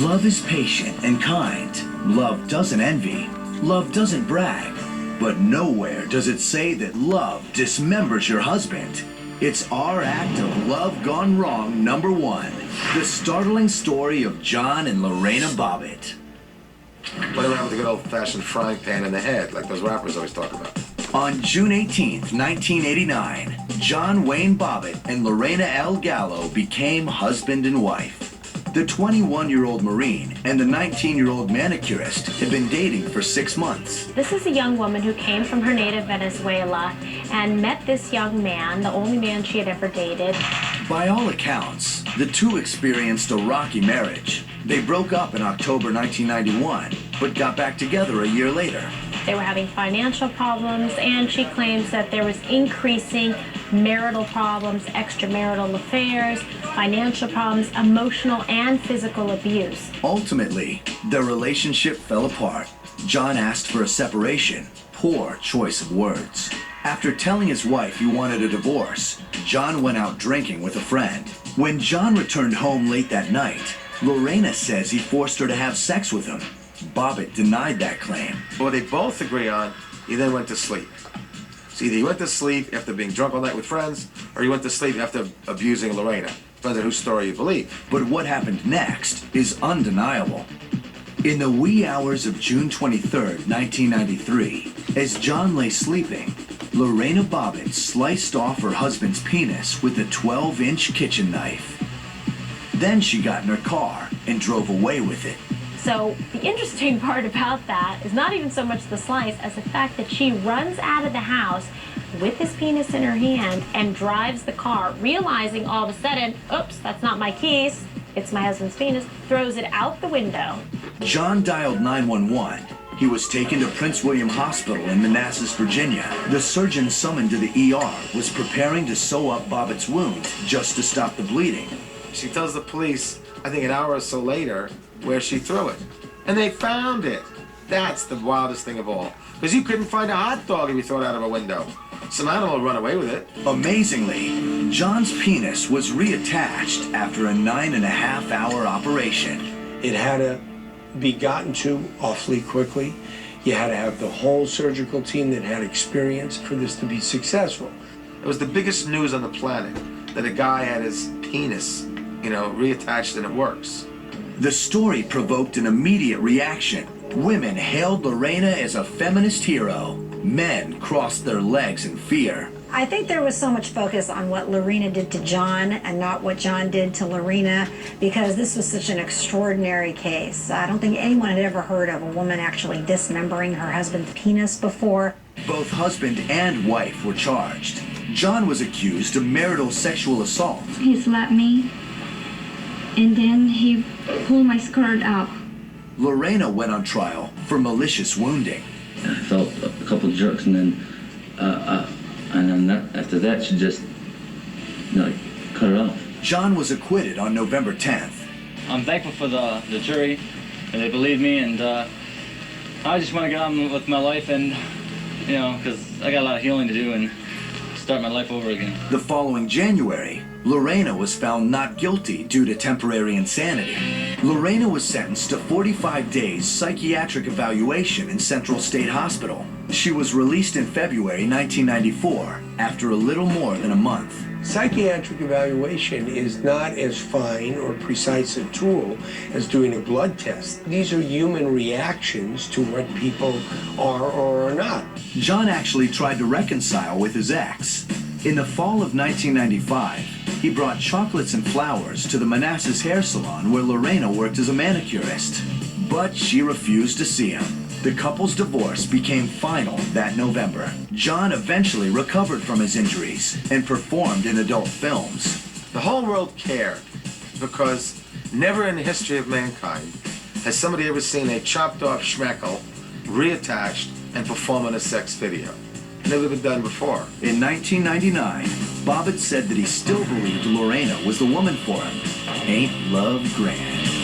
Love is patient and kind. Love doesn't envy. Love doesn't brag. But nowhere does it say that love dismembers your husband. It's our act of love gone wrong, number 1. The startling story of John and Lorena Bobbitt. Whatever happened to the good old-fashioned frying pan in the head, like those rappers always talk about? On June 18th, 1989, John Wayne Bobbitt and Lorena L. Gallo became husband and wife. The 21-year-old Marine and the 19-year-old manicurist had been dating for 6 months. This is a young woman who came from her native Venezuela and met this young man, the only man she had ever dated. By all accounts, the two experienced a rocky marriage. They broke up in October 1991, but got back together a year later. They were having financial problems, and she claims that there was increasing marital problems, extramarital affairs, financial problems, emotional and physical abuse. Ultimately, their relationship fell apart. John asked for a separation. Poor choice of words. After telling his wife he wanted a divorce, John went out drinking with a friend. When John returned home late that night, Lorena says he forced her to have sex with him. Bobbitt denied that claim. What they both agree on, he then went to sleep. So either he went to sleep after being drunk all night with friends, or he went to sleep after abusing Lorena. Depends on whose story you believe. But what happened next is undeniable. In the wee hours of June 23rd, 1993, as John lay sleeping, Lorena Bobbitt sliced off her husband's penis with a 12-inch kitchen knife. Then she got in her car and drove away with it. So the interesting part about that is not even so much the slice as the fact that she runs out of the house with his penis in her hand and drives the car, realizing all of a sudden, oops, that's not my keys, it's my husband's penis, throws it out the window. John dialed 911. He was taken to Prince William Hospital in Manassas, Virginia. The surgeon summoned to the ER was preparing to sew up Bobbitt's wound just to stop the bleeding. She tells the police, I think an hour or so later, where she threw it. And they found it. That's the wildest thing of all. Because you couldn't find a hot dog if you threw it out of a window. Some animal would run away with it. Amazingly, John's penis was reattached after a 9.5-hour operation. It had to be gotten to awfully quickly. You had to have the whole surgical team that had experience for this to be successful. It was the biggest news on the planet that a guy had his penis, reattached and it works. The story provoked an immediate reaction. Women hailed Lorena as a feminist hero. Men crossed their legs in fear. I think there was so much focus on what Lorena did to John and not what John did to Lorena, because this was such an extraordinary case. I don't think anyone had ever heard of a woman actually dismembering her husband's penis before. Both husband and wife were charged. John was accused of marital sexual assault. He slapped me, and then he pulled my skirt up. Lorena went on trial for malicious wounding. I felt a couple jerks, and then after that, she just cut it off. John was acquitted on November 10th. I'm thankful for the jury, and they believed me, and I just want to get on with my life, and because I got a lot of healing to do and start my life over again. The following January, Lorena was found not guilty due to temporary insanity. Lorena was sentenced to 45 days psychiatric evaluation in Central State Hospital. She was released in February 1994 after a little more than a month. Psychiatric evaluation is not as fine or precise a tool as doing a blood test. These are human reactions to what people are or are not. John actually tried to reconcile with his ex. In the fall of 1995, he brought chocolates and flowers to the Manassas hair salon where Lorena worked as a manicurist. But she refused to see him. The couple's divorce became final that November. John eventually recovered from his injuries and performed in adult films. The whole world cared because never in the history of mankind has somebody ever seen a chopped off schmeckle reattached and perform in a sex video. Never been done before. In 1999, Bobbitt said that he still believed Lorena was the woman for him. Ain't love grand?